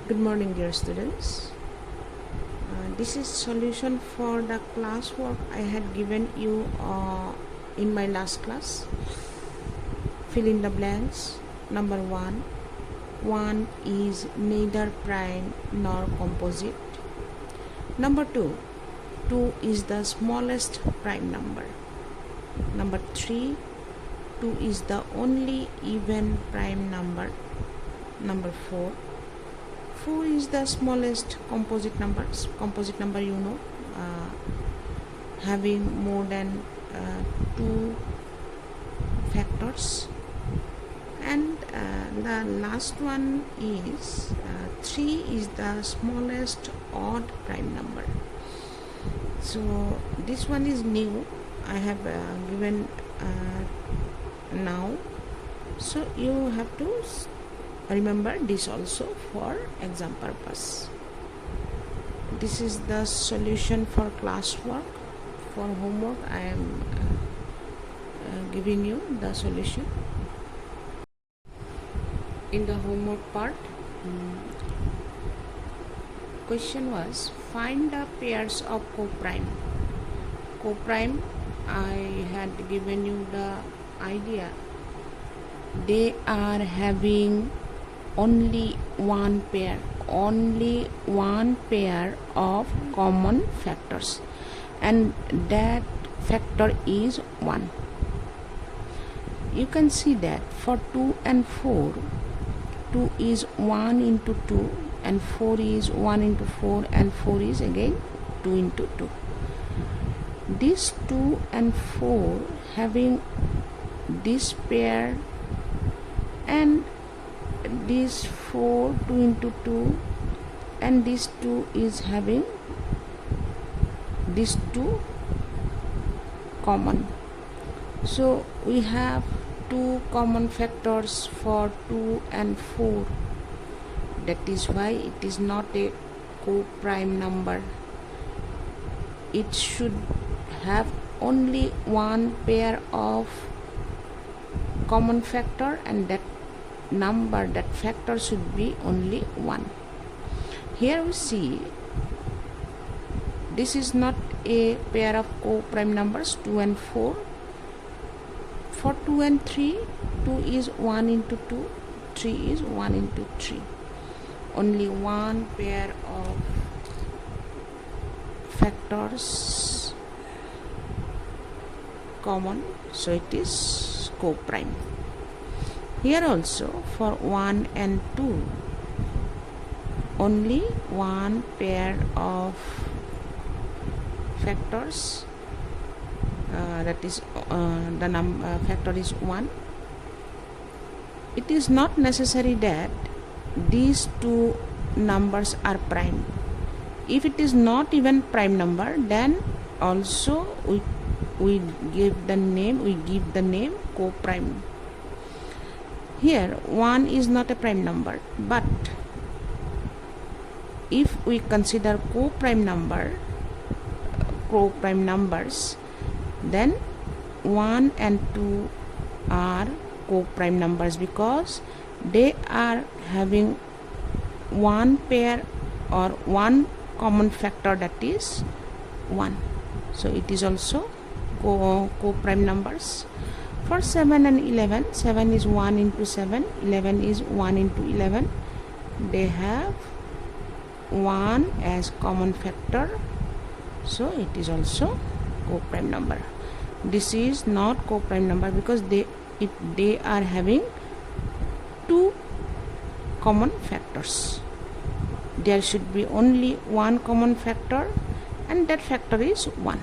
Good morning, dear students. This is solution for the classwork I had given you in my last class. Fill in the blanks. Number 1. 1 is neither prime nor composite. Number 2. 2 is the smallest prime number. Number 3. 2 is the only even prime number. Number 4. 4 is the smallest composite number. Composite number, having more than 2 factors. And the last one is 3 is the smallest odd prime number. So this one is new. I have given now. So you have to remember this also for exam purpose. This is the solution for classwork. For homework I am giving you the solution. In the homework part, question was find the pairs of co-prime. Co-prime, I had given you the idea. They are having only one pair of common factors, and that factor is 1. You can see that for 2 and 4, 2 is 1 into 2 and 4 is 1 into 4 and 4 is again 2 into 2. These 2 and 4 having this pair, and this 4 2 into 2, and this 2 is having these 2 common. So we have 2 common factors for 2 and 4. That is why it is not a co-prime number. It should have only one pair of common factor, and that factor should be only 1. Here we see this is not a pair of co-prime numbers, 2 and 4. For 2 and 3, 2 is 1 into 2, 3 is 1 into 3. Only one pair of factors common, so it is co-prime. Here also for 1 and 2, only one pair of factors, that is the factor is 1. It is not necessary that these 2 numbers are prime. If it is not even prime number, then also we give the name co-prime. Here 1 is not a prime number, but if we consider co-prime numbers, then 1 and 2 are co-prime numbers because they are having one pair or one common factor, that is 1. So it is also co-prime numbers. For 7 and 11, 7 is 1 into 7, 11 is 1 into 11. They have 1 as common factor, so it is also co-prime number. This is not co-prime number because they are having 2 common factors. There should be only one common factor, and that factor is 1.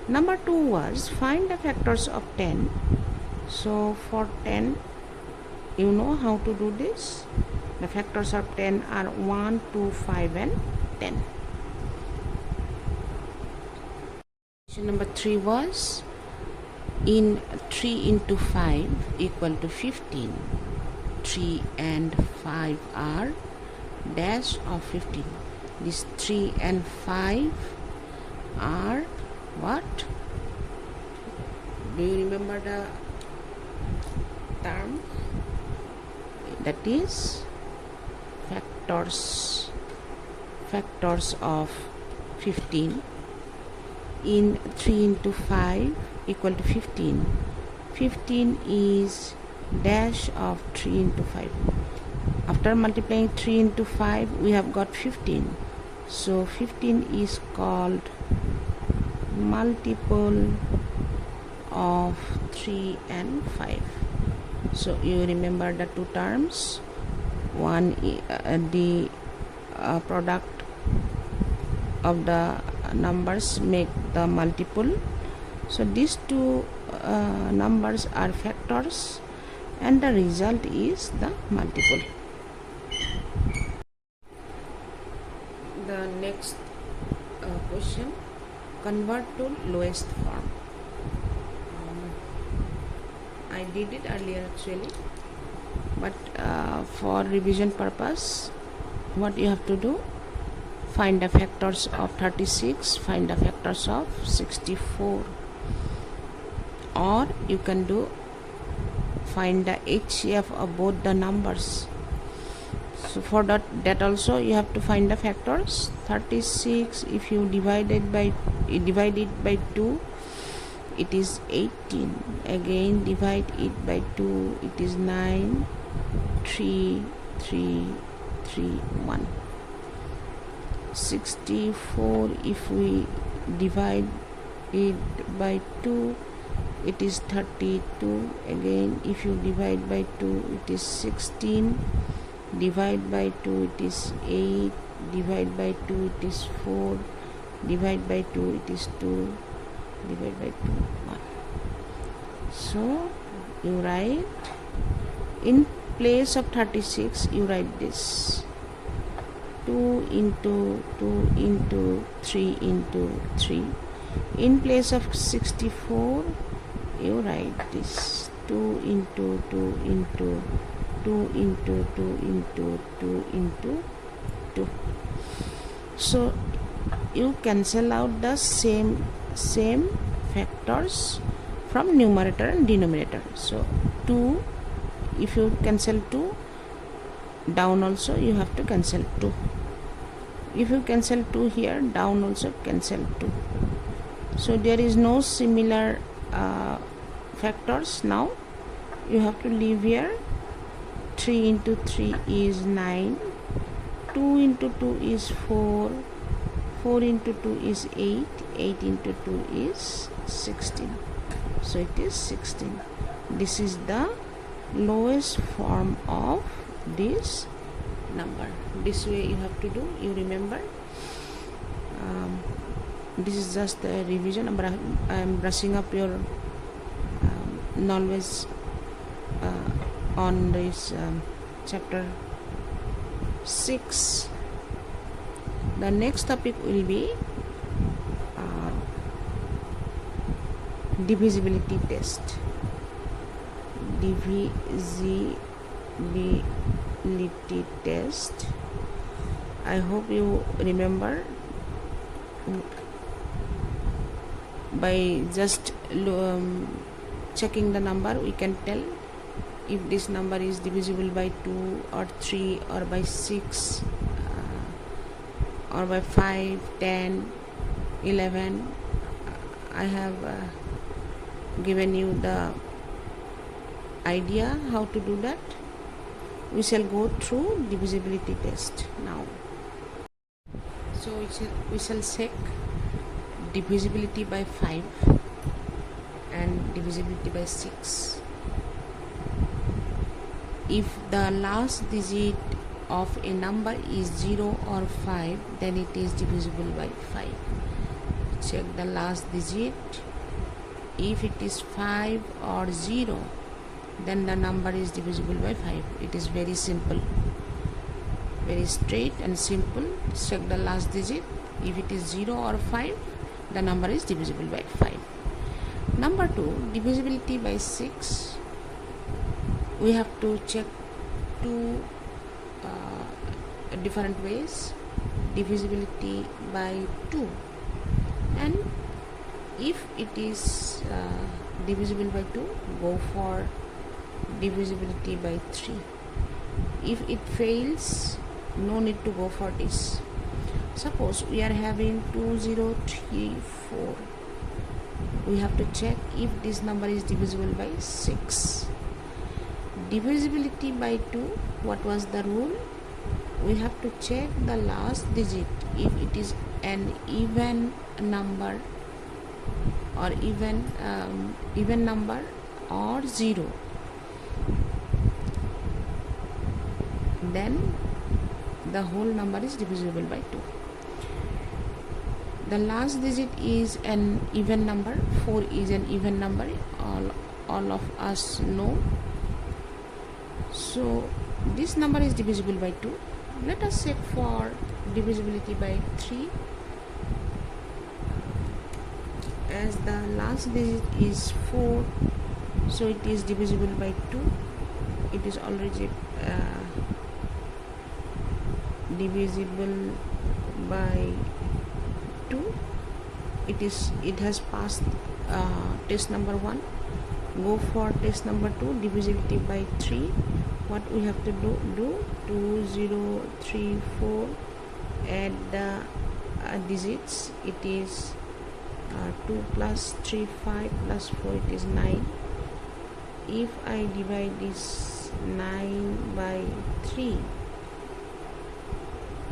Number 2 was find the factors of 10. So for 10, you know how to do this. The factors of 10 are 1, 2, 5 and 10. Question number 3 was in 3 into 5 equal to 15. 3 and 5 are dash of 15. These 3 and 5 are what? Do you remember the term? That is factors of 15. In 3 into 5 equal to 15. 15 is dash of 3 into 5. After multiplying 3 into 5 we have got 15. So 15 is called multiple of 3 and 5. So you remember the two terms. One, the product of the numbers make the multiple. So these two numbers are factors and the result is the multiple. The next question, convert to lowest form. I did it earlier actually, but for revision purpose, what you have to do, find the factors of 36, find the factors of 64, or you can do find the HCF of both the numbers. So for that also you have to find the factors. 36, if you divide it by 2, it is 18. Again divide it by 2, it is 9, 3, 3, 3, 1. 64, if we divide it by 2, it is 32. Again if you divide by 2, it is 16. Divide by 2, it is 8. Divide by 2, it is 4. Divide by 2, it is 2. Divide by 2, 1. So you write, in place of 36 you write this, 2 into 2 into 3 into 3. In place of 64 you write this, 2 into 2 into 2 into 2 into 2 into 2. So you cancel out the same factors from numerator and denominator. So 2, if you cancel 2, down also you have to cancel 2. If you cancel 2 here, down also cancel 2. So there is no similar factors. Now you have to leave here. 3 into 3 is 9, 2 into 2 is 4, 4 into 2 is 8, 8 into 2 is 16. So it is 16. This is the lowest form of this number. This way you have to do, you remember. This is just a revision. I am brushing up your knowledge on this chapter 6. The next topic will be divisibility test. Divisibility test. I hope you remember. By just checking the number, we can tell if this number is divisible by 2 or 3 or by 6 or by 5, 10, 11. I have given you the idea how to do that. We shall go through divisibility test now. So we shall check divisibility by 5 and divisibility by 6. If the last digit of a number is 0 or 5, then it is divisible by 5. Check the last digit. If it is 5 or 0, then the number is divisible by 5. It is very simple, very straight and simple. Check the last digit. If it is 0 or 5, the number is divisible by 5. Number 2, divisibility by 6. We have to check two different ways. Divisibility by 2, and if it is divisible by 2, go for divisibility by 3. If it fails, no need to go for this. Suppose we are having 2034. We have to check if this number is divisible by 6. Divisibility by 2, what was the rule? We have to check the last digit if it is an even number or even number or 0, then the whole number is divisible by 2. The last digit is an even number. 4 is an even number, all of us know. So this number is divisible by 2. Let us check for divisibility by 3. As the last digit is 4, so it is divisible by 2. It is already divisible by 2. It has passed test number 1. Go for test number 2, divisibility by 3. What we have to do 2034, add the digits. It is 2 plus 3 5 plus 4, it is 9. If I divide this 9 by 3,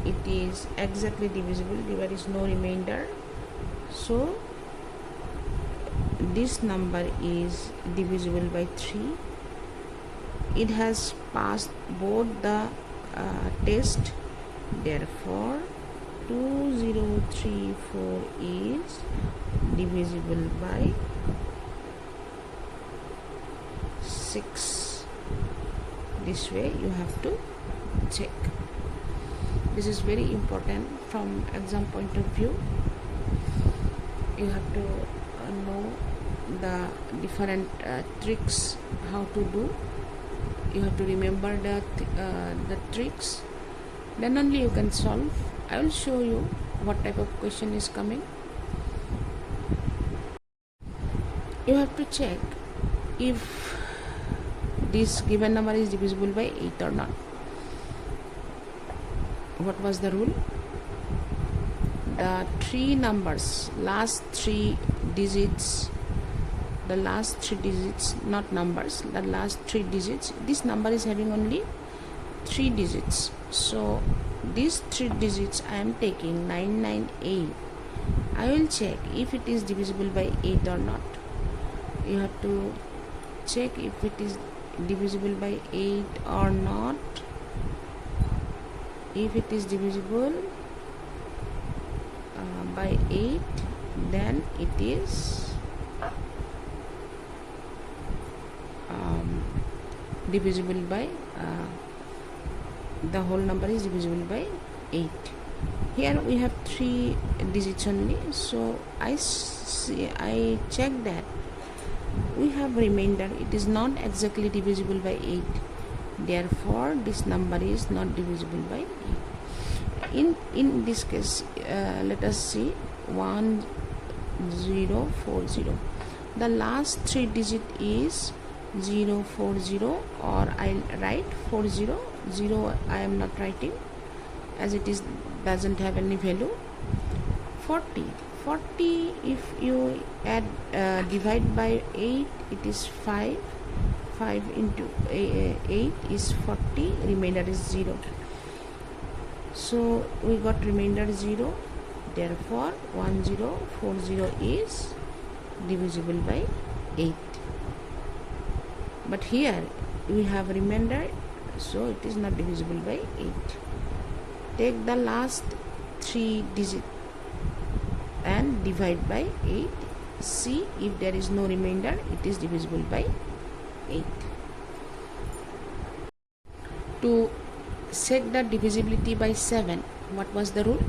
it is exactly divisible. There is no remainder, so this number is divisible by 3. It has passed both the test. Therefore 2034 is divisible by 6. This way you have to check. This is very important from exam point of view. You have to know the different tricks how to do. You have to remember the tricks, then only you can solve. I will show you what type of question is coming. You have to check if this given number is divisible by 8 or not. What was the rule? The three numbers, last three digits, not numbers, the last 3 digits, this number is having only 3 digits. So these 3 digits I am taking 998. I will check if it is divisible by 8 or not. You have to check if it is divisible by 8 or not. If it is divisible by 8, then it is divisible by the whole number is divisible by 8. Here we have 3 digits only, so I check that we have remainder. It is not exactly divisible by 8. Therefore this number is not divisible by 8. In this case, let us see 1040. The last 3 digit is 040, or I'll write 40. 0 I am not writing as it is doesn't have any value. 40, if you add divide by 8, it is 5. 5 into 8 is 40. Remainder is 0. So we got remainder 0. Therefore 1040 is divisible by 8. But here we have remainder, so it is not divisible by 8. Take the last 3 digits and divide by 8. See if there is no remainder, it is divisible by 8. To check the divisibility by 7, what was the rule?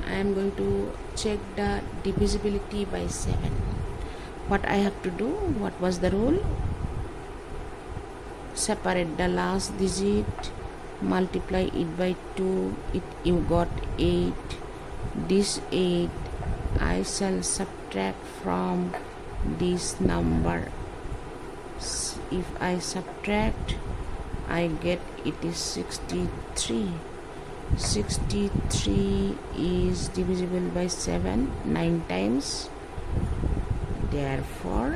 I am going to check the divisibility by 7. What I have to do? What was the rule? Separate the last digit, multiply it by 2, you got 8. This 8 I shall subtract from this number. If I subtract I get it is 63. 63 is divisible by 7 9 times, therefore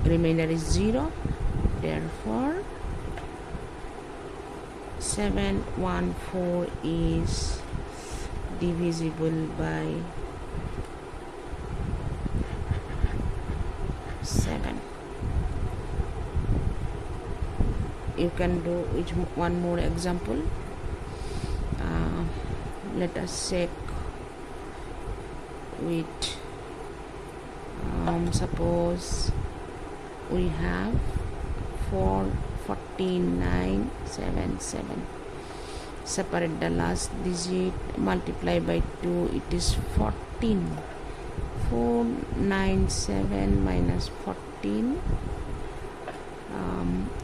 remainder is 0, therefore 714 is divisible by 7. You can do one more example. Let us check with suppose we have 44977. Separate the last digit, multiply by 2, it is 14. 497 minus 14,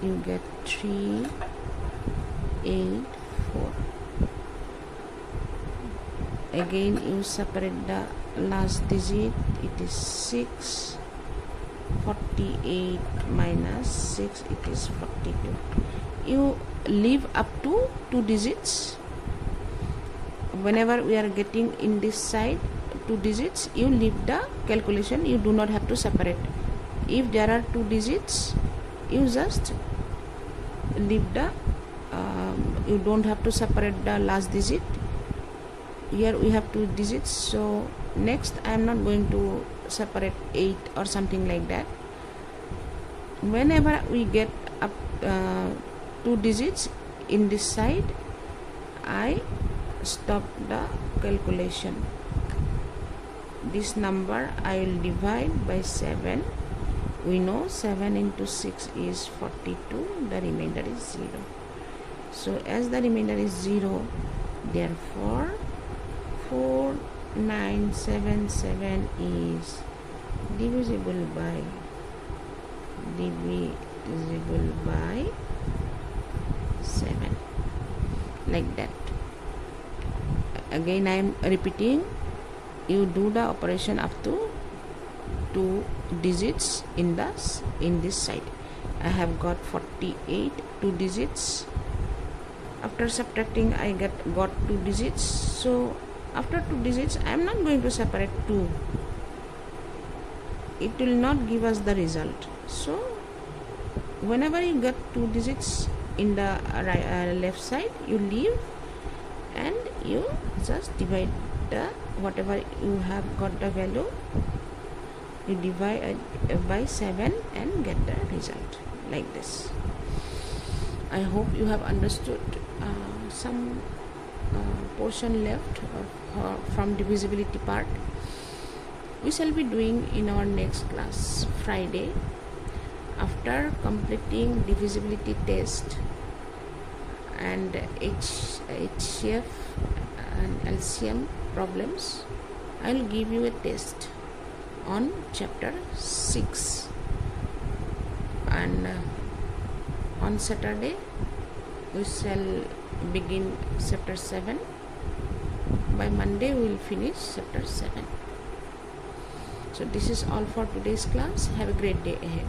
you get 384. Again you separate the last digit, it is 6. 48 minus 6, it is 42. You leave up to 2 digits. Whenever we are getting in this side 2 digits, you leave the calculation, you do not have to separate. If there are 2 digits, you just leave the you don't have to separate the last digit. Here we have 2 digits, so next I am not going to separate 8 or something like that. Whenever we get up 2 digits in this side, I stop the calculation. This number I will divide by 7. We know 7 into 6 is 42, the remainder is 0. So as the remainder is 0, therefore 4977 is divisible by 7, like that. Again I am repeating, you do the operation up to 2 digits in this side. I have got 48, 2 digits. After subtracting I got 2 digits, so after 2 digits I am not going to separate 2. It will not give us the result. So whenever you get 2 digits in the left side, you leave and you just divide the whatever you have got the value, you divide by 7 and get the result like this. I hope you have understood some portion left from divisibility part. We shall be doing in our next class Friday. After completing divisibility test and HCF and LCM problems, I will give you a test on chapter 6, and on Saturday we shall begin chapter 7. By Monday we will finish chapter 7. So this is all for today's class. Have a great day ahead.